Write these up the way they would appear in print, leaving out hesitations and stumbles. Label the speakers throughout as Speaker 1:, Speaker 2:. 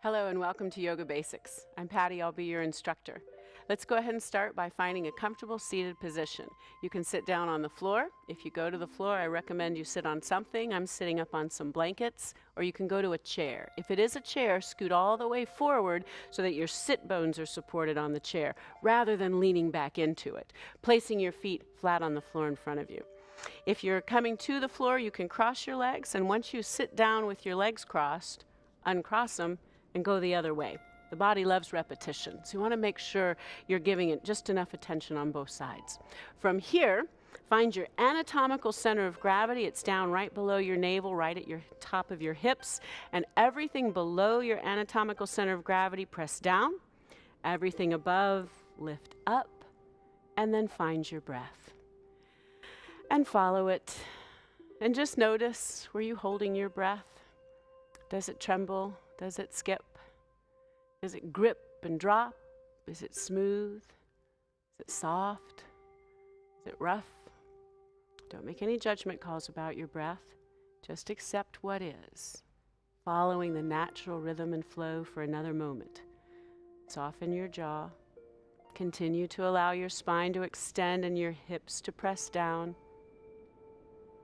Speaker 1: Hello and welcome to Yoga Basics. I'm Patty, I'll be your instructor. Let's go ahead and start by finding a comfortable seated position. You can sit down on the floor. If you go to the floor, I recommend you sit on something. I'm sitting up on some blankets, or you can go to a chair. If it is a chair, scoot all the way forward so that your sit bones are supported on the chair, rather than leaning back into it, placing your feet flat on the floor in front of you. If you're coming to the floor, you can cross your legs, and once you sit down with your legs crossed, uncross them, and go the other way. The body loves repetition, so you want to make sure you're giving it just enough attention on both sides. From here, find your anatomical center of gravity. It's down right below your navel, right at your top of your hips, and everything below your anatomical center of gravity, press down. Everything above, lift up, and then find your breath. And follow it. And just notice, were you holding your breath? Does it tremble? Does it skip? Does it grip and drop? Is it smooth? Is it soft? Is it rough? Don't make any judgment calls about your breath. Just accept what is, following the natural rhythm and flow for another moment. Soften your jaw. Continue to allow your spine to extend and your hips to press down.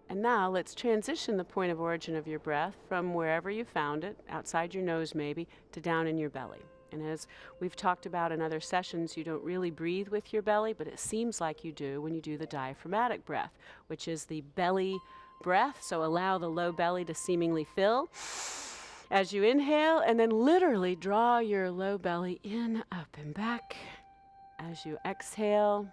Speaker 1: And now let's transition the point of origin of your breath from wherever you found it, outside your nose maybe, to down in your belly. And as we've talked about in other sessions, you don't really breathe with your belly, but it seems like you do when you do the diaphragmatic breath, which is the belly breath. So allow the low belly to seemingly fill as you inhale, and then literally draw your low belly in, up, and back as you exhale.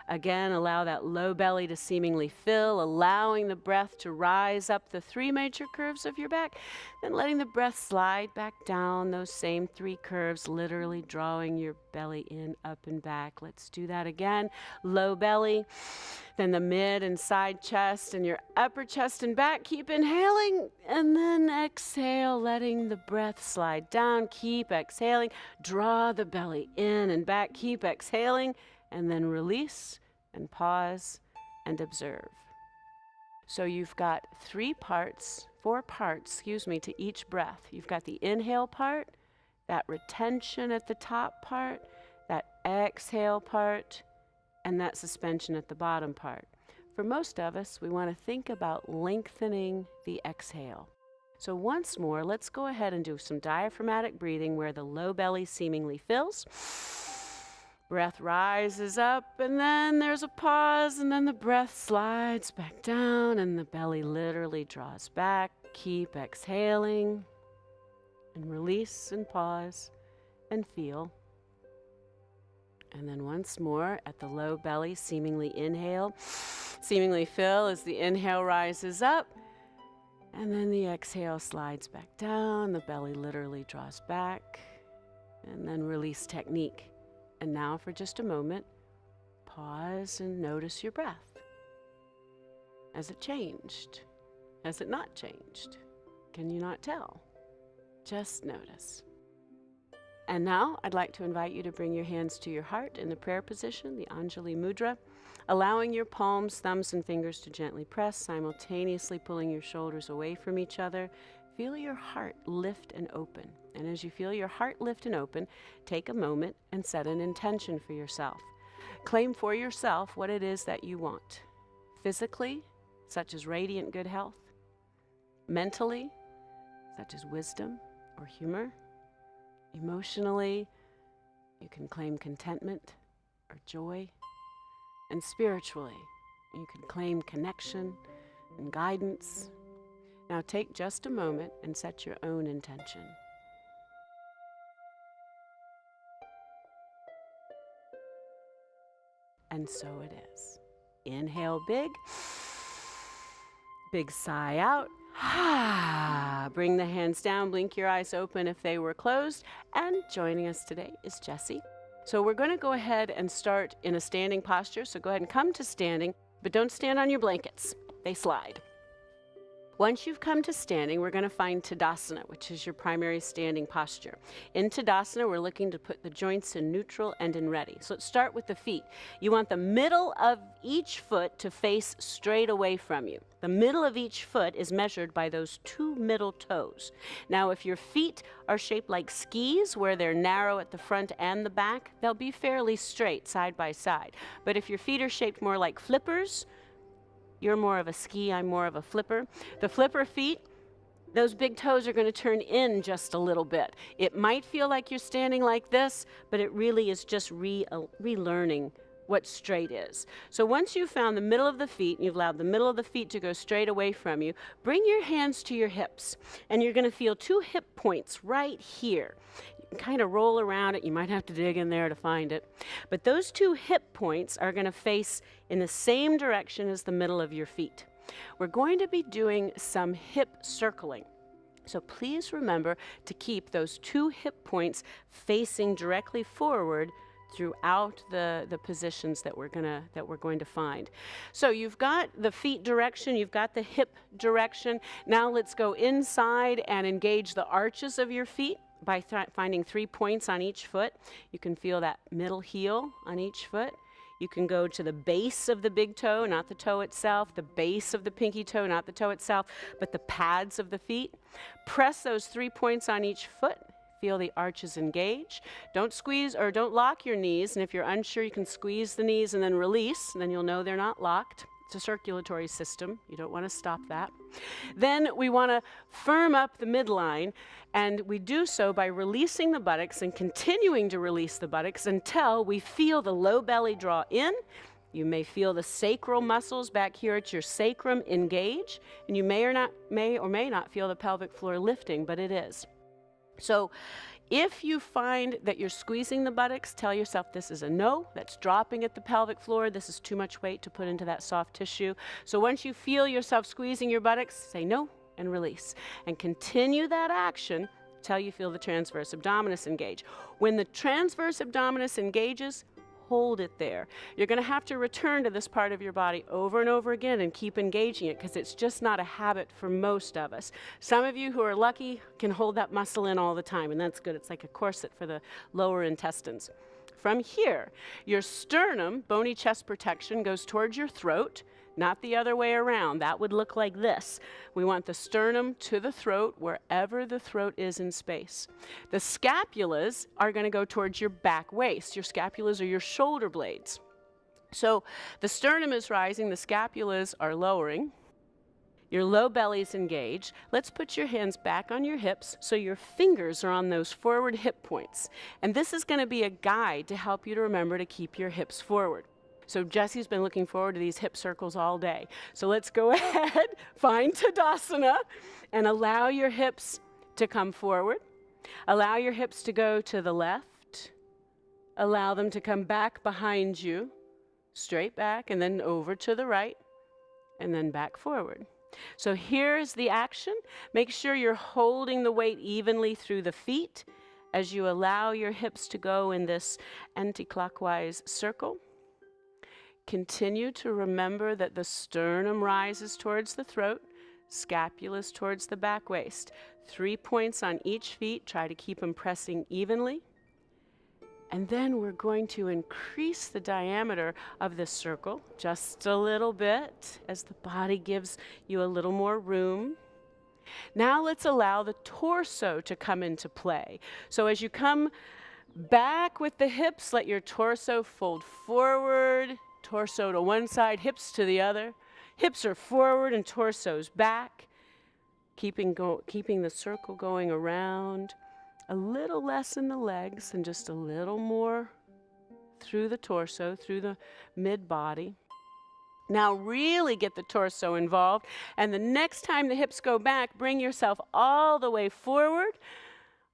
Speaker 1: Again, allow that low belly to seemingly fill, allowing the breath to rise up the three major curves of your back, then letting the breath slide back down those same three curves, literally drawing your belly in, up, and back. Let's do that again. Low belly, then the mid and side chest, and your upper chest and back. Keep inhaling, and then exhale, letting the breath slide down. Keep exhaling. Draw the belly in and back. Keep exhaling. And then release and pause and observe. So you've got four parts, to each breath. You've got the inhale part, that retention at the top part, that exhale part, and that suspension at the bottom part. For most of us, we want to think about lengthening the exhale. So once more, let's go ahead and do some diaphragmatic breathing where the low belly seemingly fills. Breath rises up, and then there's a pause, and then the breath slides back down, and the belly literally draws back. Keep exhaling, and release and pause, and feel. And then once more at the low belly, seemingly inhale, seemingly fill as the inhale rises up, and then the exhale slides back down, the belly literally draws back, and then release technique. And now for just a moment, pause and notice your breath. Has it changed? Has it not changed? Can you not tell? Just notice. And now I'd like to invite you to bring your hands to your heart in the prayer position, the Anjali Mudra, allowing your palms, thumbs, and fingers to gently press, simultaneously pulling your shoulders away from each other. Feel your heart lift and open. And as you feel your heart lift and open, take a moment and set an intention for yourself. Claim for yourself what it is that you want. Physically, such as radiant good health. Mentally, such as wisdom or humor. Emotionally, you can claim contentment or joy. And spiritually, you can claim connection and guidance. Now take just a moment and set your own intention. And so it is. Inhale big. Big sigh out. Bring the hands down, blink your eyes open if they were closed. And joining us today is Jessie. So we're going to go ahead and start in a standing posture. So go ahead and come to standing, but don't stand on your blankets. They slide. Once you've come to standing, we're going to find Tadasana, which is your primary standing posture. In Tadasana, we're looking to put the joints in neutral and in ready. So let's start with the feet. You want the middle of each foot to face straight away from you. The middle of each foot is measured by those 2 middle toes. Now, if your feet are shaped like skis, where they're narrow at the front and the back, they'll be fairly straight side by side. But if your feet are shaped more like flippers, you're more of a ski, I'm more of a flipper. The flipper feet, those big toes are going to turn in just a little bit. It might feel like you're standing like this, but it really is just relearning what straight is. So once you've found the middle of the feet, and you've allowed the middle of the feet to go straight away from you, bring your hands to your hips, and you're going to feel 2 hip points right here. Kind of roll around it. You might have to dig in there to find it. But those 2 hip points are going to face in the same direction as the middle of your feet. We're going to be doing some hip circling. So please remember to keep those 2 hip points facing directly forward throughout the positions that we're going to find. So you've got the feet direction, you've got the hip direction. Now let's go inside and engage the arches of your feet by finding 3 points on each foot. You can feel that middle heel on each foot. You can go to the base of the big toe, not the toe itself, the base of the pinky toe, not the toe itself, but the pads of the feet. Press those 3 points on each foot. Feel the arches engage. Don't squeeze or don't lock your knees, and if you're unsure, you can squeeze the knees and then release, and then you'll know they're not locked. It's a circulatory system. You don't want to stop that. Then we want to firm up the midline, and we do so by releasing the buttocks and continuing to release the buttocks until we feel the low belly draw in. You may feel the sacral muscles back here at your sacrum engage, and you may or may not feel the pelvic floor lifting, but it is. So if you find that you're squeezing the buttocks, tell yourself this is a no, that's dropping at the pelvic floor, this is too much weight to put into that soft tissue. So once you feel yourself squeezing your buttocks, say no and release. And continue that action till you feel the transverse abdominis engage. When the transverse abdominis engages, hold it there. You're going to have to return to this part of your body over and over again and keep engaging it because it's just not a habit for most of us. Some of you who are lucky can hold that muscle in all the time, and that's good. It's like a corset for the lower intestines. From here, your sternum, bony chest protection, goes towards your throat, not the other way around. That would look like this. We want the sternum to the throat, wherever the throat is in space. The scapulas are going to go towards your back waist. Your scapulas are your shoulder blades. So the sternum is rising, the scapulas are lowering. Your low belly is engaged. Let's put your hands back on your hips so your fingers are on those forward hip points. And this is going to be a guide to help you to remember to keep your hips forward. So Jesse's been looking forward to these hip circles all day. So let's go ahead, find Tadasana, and allow your hips to come forward. Allow your hips to go to the left. Allow them to come back behind you, straight back, and then over to the right, and then back forward. So here's the action. Make sure you're holding the weight evenly through the feet as you allow your hips to go in this anti-clockwise circle. Continue to remember that the sternum rises towards the throat, scapulas towards the back waist. 3 points on each feet. Try to keep them pressing evenly. And then we're going to increase the diameter of this circle just a little bit as the body gives you a little more room. Now let's allow the torso to come into play. So as you come back with the hips, let your torso fold forward. Torso to one side, hips to the other. Hips are forward and torso's back. Keeping the circle going around. A little less in the legs and just a little more through the torso, through the mid-body. Now really get the torso involved. And the next time the hips go back, bring yourself all the way forward.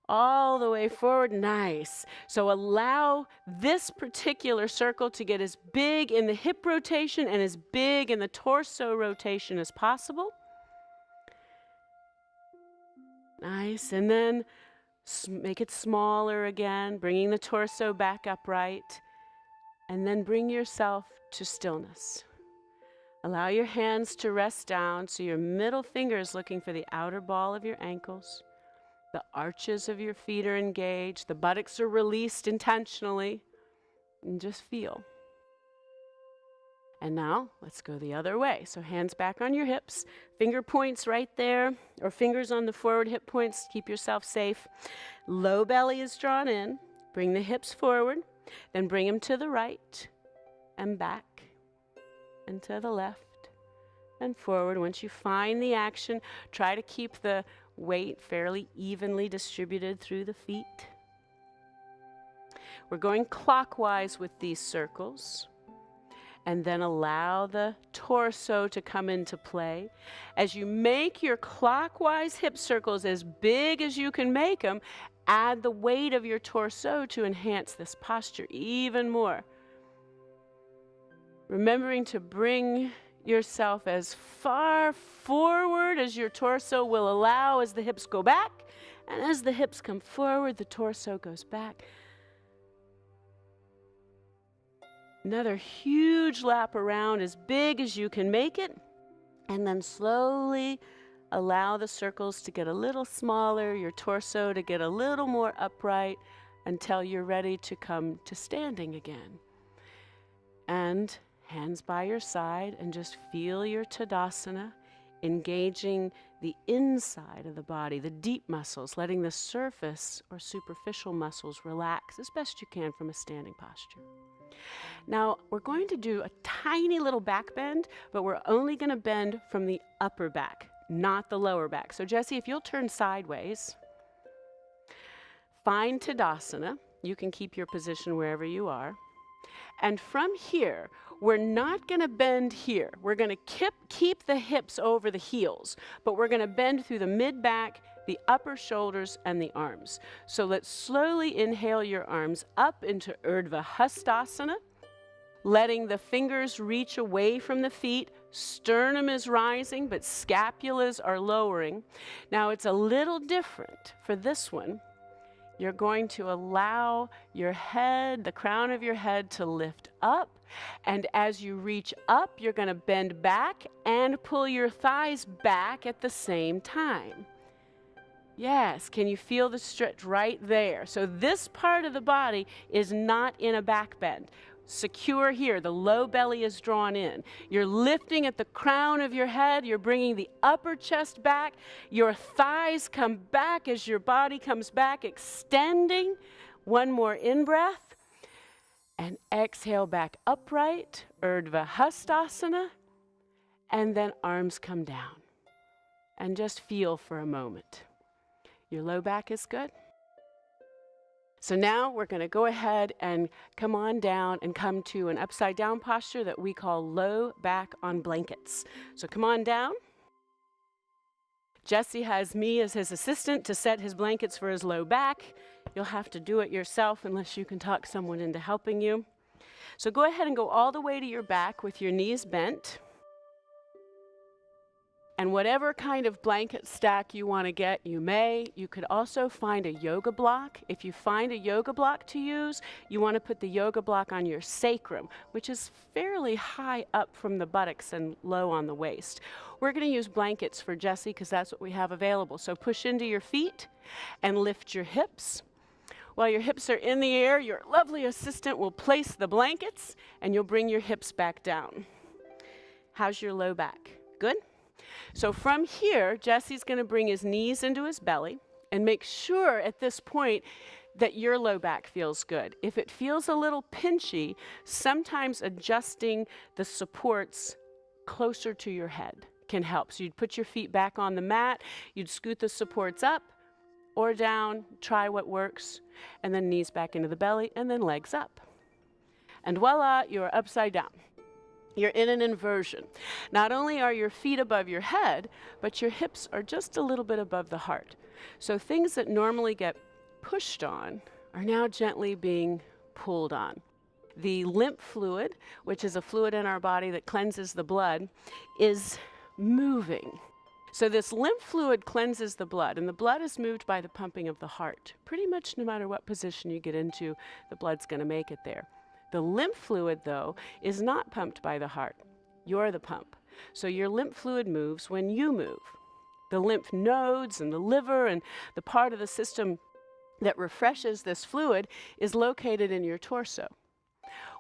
Speaker 1: All the way forward, nice. So allow this particular circle to get as big in the hip rotation and as big in the torso rotation as possible. Nice, and then make it smaller again, bringing the torso back upright, and then bring yourself to stillness. Allow your hands to rest down so your middle finger is looking for the outer ball of your ankles. The arches of your feet are engaged. The buttocks are released intentionally. And just feel. And now let's go the other way. So hands back on your hips, finger points right there, or fingers on the forward hip points. Keep yourself safe. Low belly is drawn in. Bring the hips forward. Then bring them to the right and back and to the left and forward. Once you find the action, try to keep the weight fairly evenly distributed through the feet. We're going clockwise with these circles, and then allow the torso to come into play. As you make your clockwise hip circles as big as you can make them, add the weight of your torso to enhance this posture even more. Remembering to bring yourself as far forward as your torso will allow as the hips go back, and as the hips come forward, the torso goes back. Another huge lap around as big as you can make it, and then slowly allow the circles to get a little smaller, your torso to get a little more upright until you're ready to come to standing again. And hands by your side, and just feel your Tadasana, engaging the inside of the body, the deep muscles, letting the surface or superficial muscles relax as best you can from a standing posture. Now, we're going to do a tiny little back bend, but we're only going to bend from the upper back, not the lower back. So Jessie, if you'll turn sideways, find Tadasana. You can keep your position wherever you are. And from here, we're not going to bend here. We're going to keep the hips over the heels, but we're going to bend through the mid-back, the upper shoulders, and the arms. So let's slowly inhale your arms up into Urdhva Hastasana, letting the fingers reach away from the feet. Sternum is rising, but scapulas are lowering. Now it's a little different for this one. You're going to allow your head, the crown of your head, to lift up. And as you reach up, you're going to bend back and pull your thighs back at the same time. Yes, can you feel the stretch right there? So this part of the body is not in a back bend. Secure here, the low belly is drawn in. You're lifting at the crown of your head, you're bringing the upper chest back, your thighs come back as your body comes back, extending. One more in-breath, and exhale back upright, Urdhva Hastasana, and then arms come down. And just feel for a moment. Your low back is good. So now we're going to go ahead and come on down and come to an upside down posture that we call low back on blankets. So come on down. Jesse has me as his assistant to set his blankets for his low back. You'll have to do it yourself unless you can talk someone into helping you. So go ahead and go all the way to your back with your knees bent. And whatever kind of blanket stack you want to get, you may. You could also find a yoga block. If you find a yoga block to use, you want to put the yoga block on your sacrum, which is fairly high up from the buttocks and low on the waist. We're going to use blankets for Jesse because that's what we have available. So push into your feet and lift your hips. While your hips are in the air, your lovely assistant will place the blankets and you'll bring your hips back down. How's your low back? Good? So from here, Jesse's going to bring his knees into his belly and make sure at this point that your low back feels good. If it feels a little pinchy, sometimes adjusting the supports closer to your head can help. So you'd put your feet back on the mat, you'd scoot the supports up or down, try what works, and then knees back into the belly, and then legs up. And voila, you're upside down. You're in an inversion. Not only are your feet above your head, but your hips are just a little bit above the heart. So things that normally get pushed on are now gently being pulled on. The lymph fluid, which is a fluid in our body that cleanses the blood, is moving. So this lymph fluid cleanses the blood, and the blood is moved by the pumping of the heart. Pretty much no matter what position you get into, the blood's going to make it there. The lymph fluid, though, is not pumped by the heart. You're the pump. So your lymph fluid moves when you move. The lymph nodes and the liver and the part of the system that refreshes this fluid is located in your torso.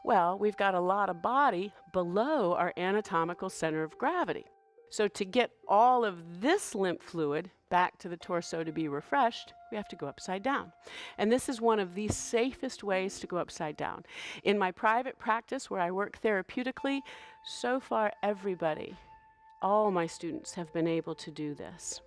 Speaker 1: Well, we've got a lot of body below our anatomical center of gravity. So to get all of this lymph fluid back to the torso to be refreshed, we have to go upside down. And this is one of the safest ways to go upside down. In my private practice where I work therapeutically, so far everybody, all my students have been able to do this.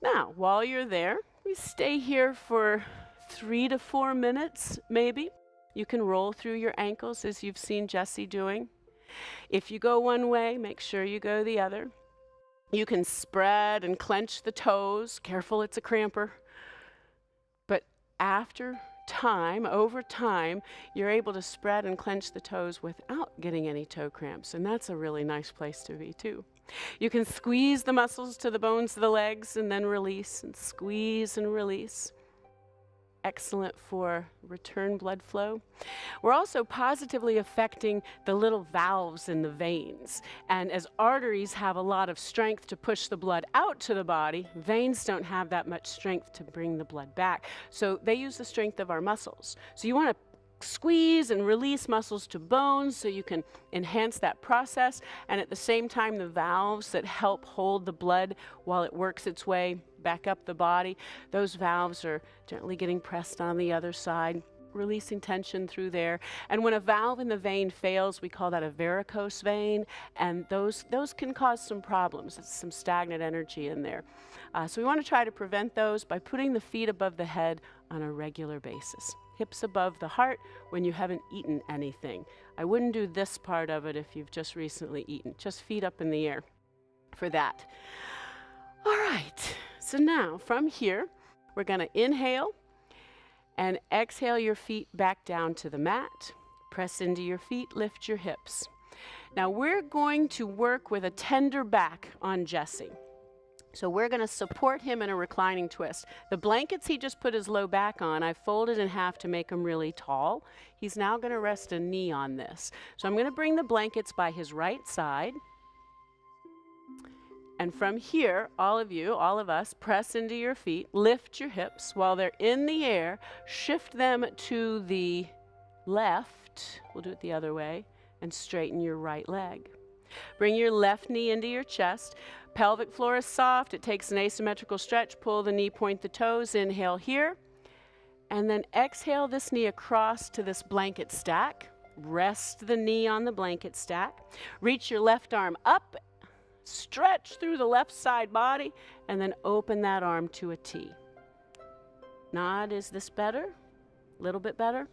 Speaker 1: Now, while you're there, we stay here for 3 to 4 minutes, maybe. You can roll through your ankles as you've seen Jesse doing. If you go one way, make sure you go the other. You can spread and clench the toes. Careful, it's a cramper. But after time, over time, you're able to spread and clench the toes without getting any toe cramps. And that's a really nice place to be too. You can squeeze the muscles to the bones of the legs and then release and squeeze and release. Excellent for return blood flow. We're also positively affecting the little valves in the veins. And as arteries have a lot of strength to push the blood out to the body, veins don't have that much strength to bring the blood back. So they use the strength of our muscles. So you want to squeeze and release muscles to bones so you can enhance that process. And at the same time, the valves that help hold the blood while it works its way back up the body, those valves are gently getting pressed on the other side, releasing tension through there. And when a valve in the vein fails, we call that a varicose vein, and those can cause some problems. It's some stagnant energy in there. So we want to try to prevent those by putting the feet above the head on a regular basis. Hips above the heart when you haven't eaten anything. I wouldn't do this part of it if you've just recently eaten. Just feet up in the air for that. All right, so now from here, we're going to inhale and exhale your feet back down to the mat. Press into your feet, lift your hips. Now we're going to work with a tender back on Jesse. So we're going to support him in a reclining twist. The blankets he just put his low back on, I folded in half to make him really tall. He's now going to rest a knee on this. So I'm going to bring the blankets by his right side. And from here, all of us, press into your feet, lift your hips. While they're in the air, shift them to the left. We'll do it the other way. And straighten your right leg. Bring your left knee into your chest. Pelvic floor is soft. It takes an asymmetrical stretch. Pull the knee, point the toes. Inhale here. And then exhale this knee across to this blanket stack. Rest the knee on the blanket stack. Reach your left arm up. Stretch through the left side body. And then open that arm to a T. Nod, is this better? A little bit better?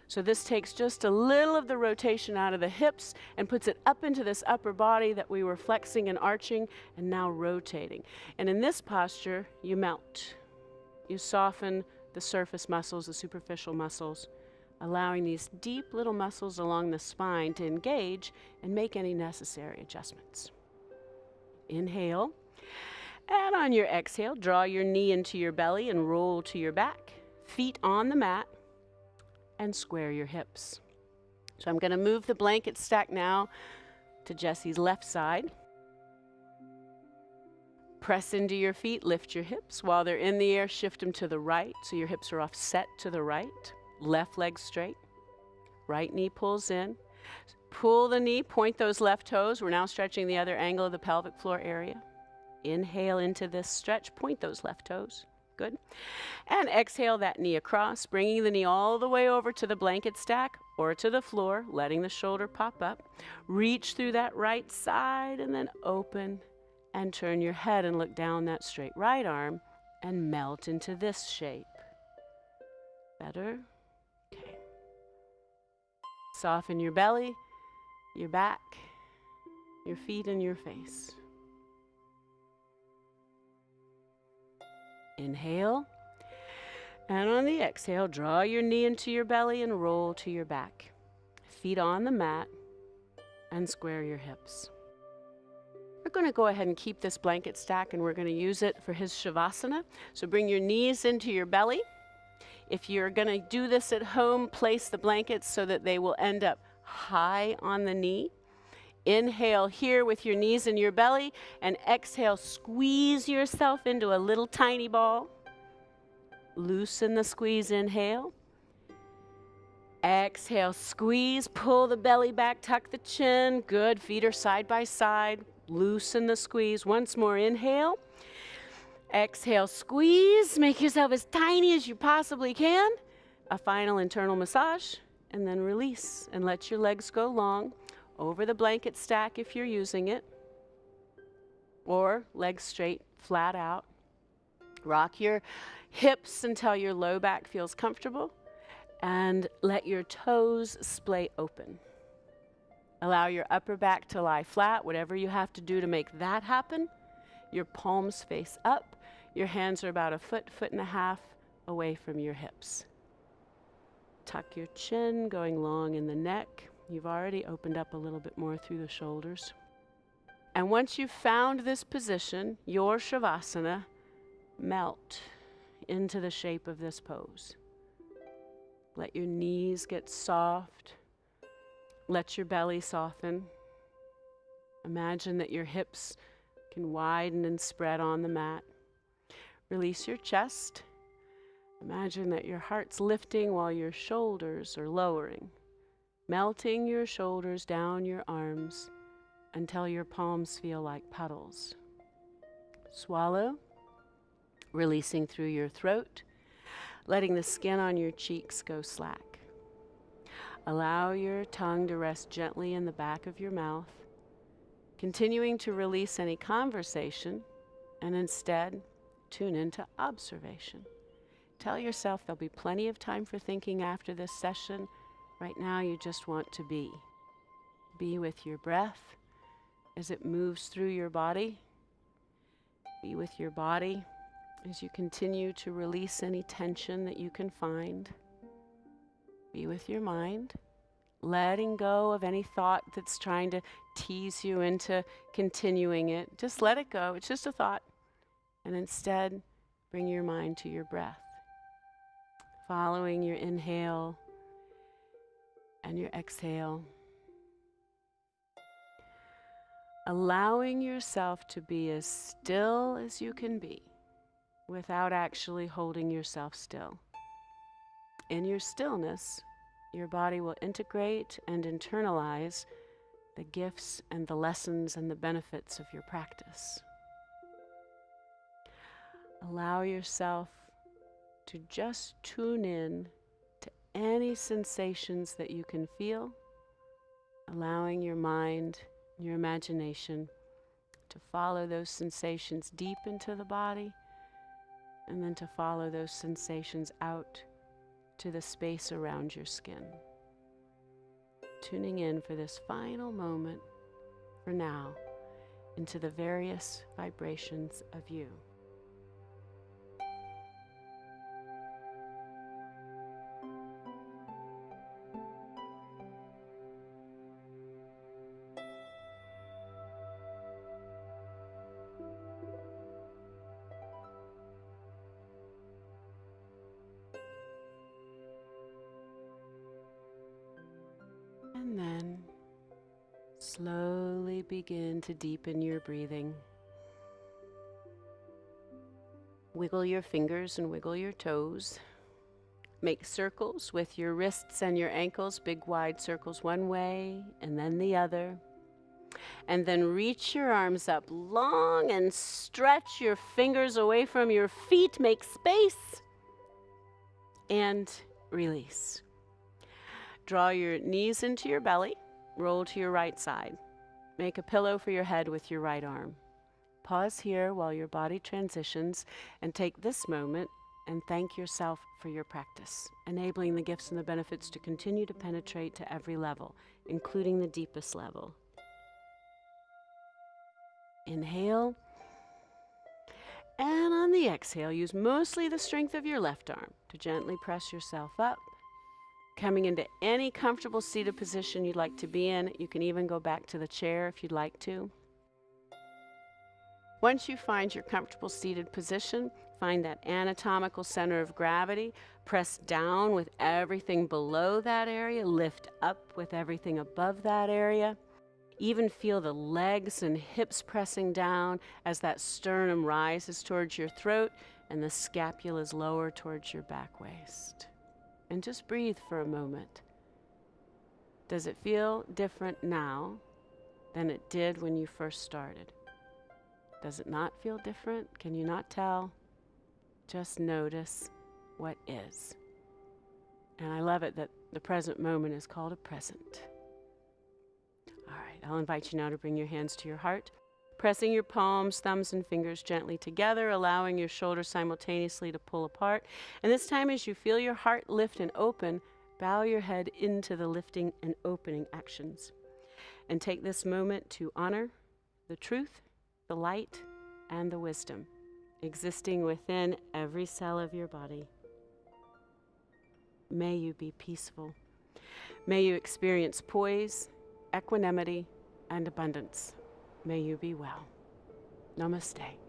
Speaker 1: So this takes just a little of the rotation out of the hips and puts it up into this upper body that we were flexing and arching and now rotating. And in this posture, you melt. You soften the surface muscles, the superficial muscles, allowing these deep little muscles along the spine to engage and make any necessary adjustments. Inhale. And on your exhale, draw your knee into your belly and roll to your back. Feet on the mat. And square your hips. So I'm going to move the blanket stack now to Jesse's left side. Press into your feet, lift your hips. While they're in the air, shift them to the right so your hips are offset to the right. Left leg straight. Right knee pulls in. Pull the knee, point those left toes. We're now stretching the other angle of the pelvic floor area. Inhale into this stretch, point those left toes. Good. And exhale that knee across, bringing the knee all the way over to the blanket stack or to the floor, letting the shoulder pop up. Reach through that right side and then open and turn your head and look down that straight right arm and melt into this shape. Better? Okay. Soften your belly, your back, your feet, and your face. Inhale, and on the exhale, draw your knee into your belly and roll to your back. Feet on the mat and square your hips. We're going to go ahead and keep this blanket stack and we're going to use it for his Shavasana. So bring your knees into your belly. If you're going to do this at home, place the blankets so that they will end up high on the knee. Inhale here with your knees in your belly, and exhale, squeeze yourself into a little tiny ball. Loosen the squeeze, inhale. Exhale, squeeze, pull the belly back, tuck the chin. Good, feet are side by side. Loosen the squeeze. Once more, inhale. Exhale, squeeze, make yourself as tiny as you possibly can. A final internal massage, and then release, and let your legs go long. Over the blanket stack if you're using it, or legs straight, flat out. Rock your hips until your low back feels comfortable, and let your toes splay open. Allow your upper back to lie flat, whatever you have to do to make that happen. Your palms face up, your hands are about a foot, foot and a half away from your hips. Tuck your chin, going long in the neck. You've already opened up a little bit more through the shoulders. And once you've found this position, your Shavasana, melt into the shape of this pose. Let your knees get soft. Let your belly soften. Imagine that your hips can widen and spread on the mat. Release your chest. Imagine that your heart's lifting while your shoulders are lowering. Melting your shoulders down your arms until your palms feel like puddles. Swallow, releasing through your throat, letting the skin on your cheeks go slack. Allow your tongue to rest gently in the back of your mouth, continuing to release any conversation, and instead tune into observation. Tell yourself there'll be plenty of time for thinking after this session. Right now, you just want to be. Be with your breath as it moves through your body. Be with your body as you continue to release any tension that you can find. Be with your mind, letting go of any thought that's trying to tease you into continuing it. Just let it go. It's just a thought. And instead, bring your mind to your breath. Following your inhale and your exhale. Allowing yourself to be as still as you can be without actually holding yourself still. In your stillness, your body will integrate and internalize the gifts and the lessons and the benefits of your practice. Allow yourself to just tune in to any sensations that you can feel, allowing your mind, your imagination to follow those sensations deep into the body, and then to follow those sensations out to the space around your skin. Tuning in for this final moment, for now, into the various vibrations of you. And then slowly begin to deepen your breathing. Wiggle your fingers and wiggle your toes. Make circles with your wrists and your ankles, big wide circles one way and then the other. And then reach your arms up long and stretch your fingers away from your feet. Make space and release. Draw your knees into your belly, roll to your right side. Make a pillow for your head with your right arm. Pause here while your body transitions and take this moment and thank yourself for your practice, enabling the gifts and the benefits to continue to penetrate to every level, including the deepest level. Inhale, and on the exhale, use mostly the strength of your left arm to gently press yourself up. Coming into any comfortable seated position you'd like to be in. You can even go back to the chair if you'd like to. Once you find your comfortable seated position, find that anatomical center of gravity. Press down with everything below that area. Lift up with everything above that area. Even feel the legs and hips pressing down as that sternum rises towards your throat and the scapulas lower towards your back waist. And just breathe for a moment. Does it feel different now than it did when you first started? Does it not feel different? Can you not tell? Just notice what is. And I love it that the present moment is called a present. All right, I'll invite you now to bring your hands to your heart, pressing your palms, thumbs, and fingers gently together, allowing your shoulders simultaneously to pull apart. And this time, as you feel your heart lift and open, bow your head into the lifting and opening actions. And take this moment to honor the truth, the light, and the wisdom existing within every cell of your body. May you be peaceful. May you experience poise, equanimity, and abundance. May you be well. Namaste.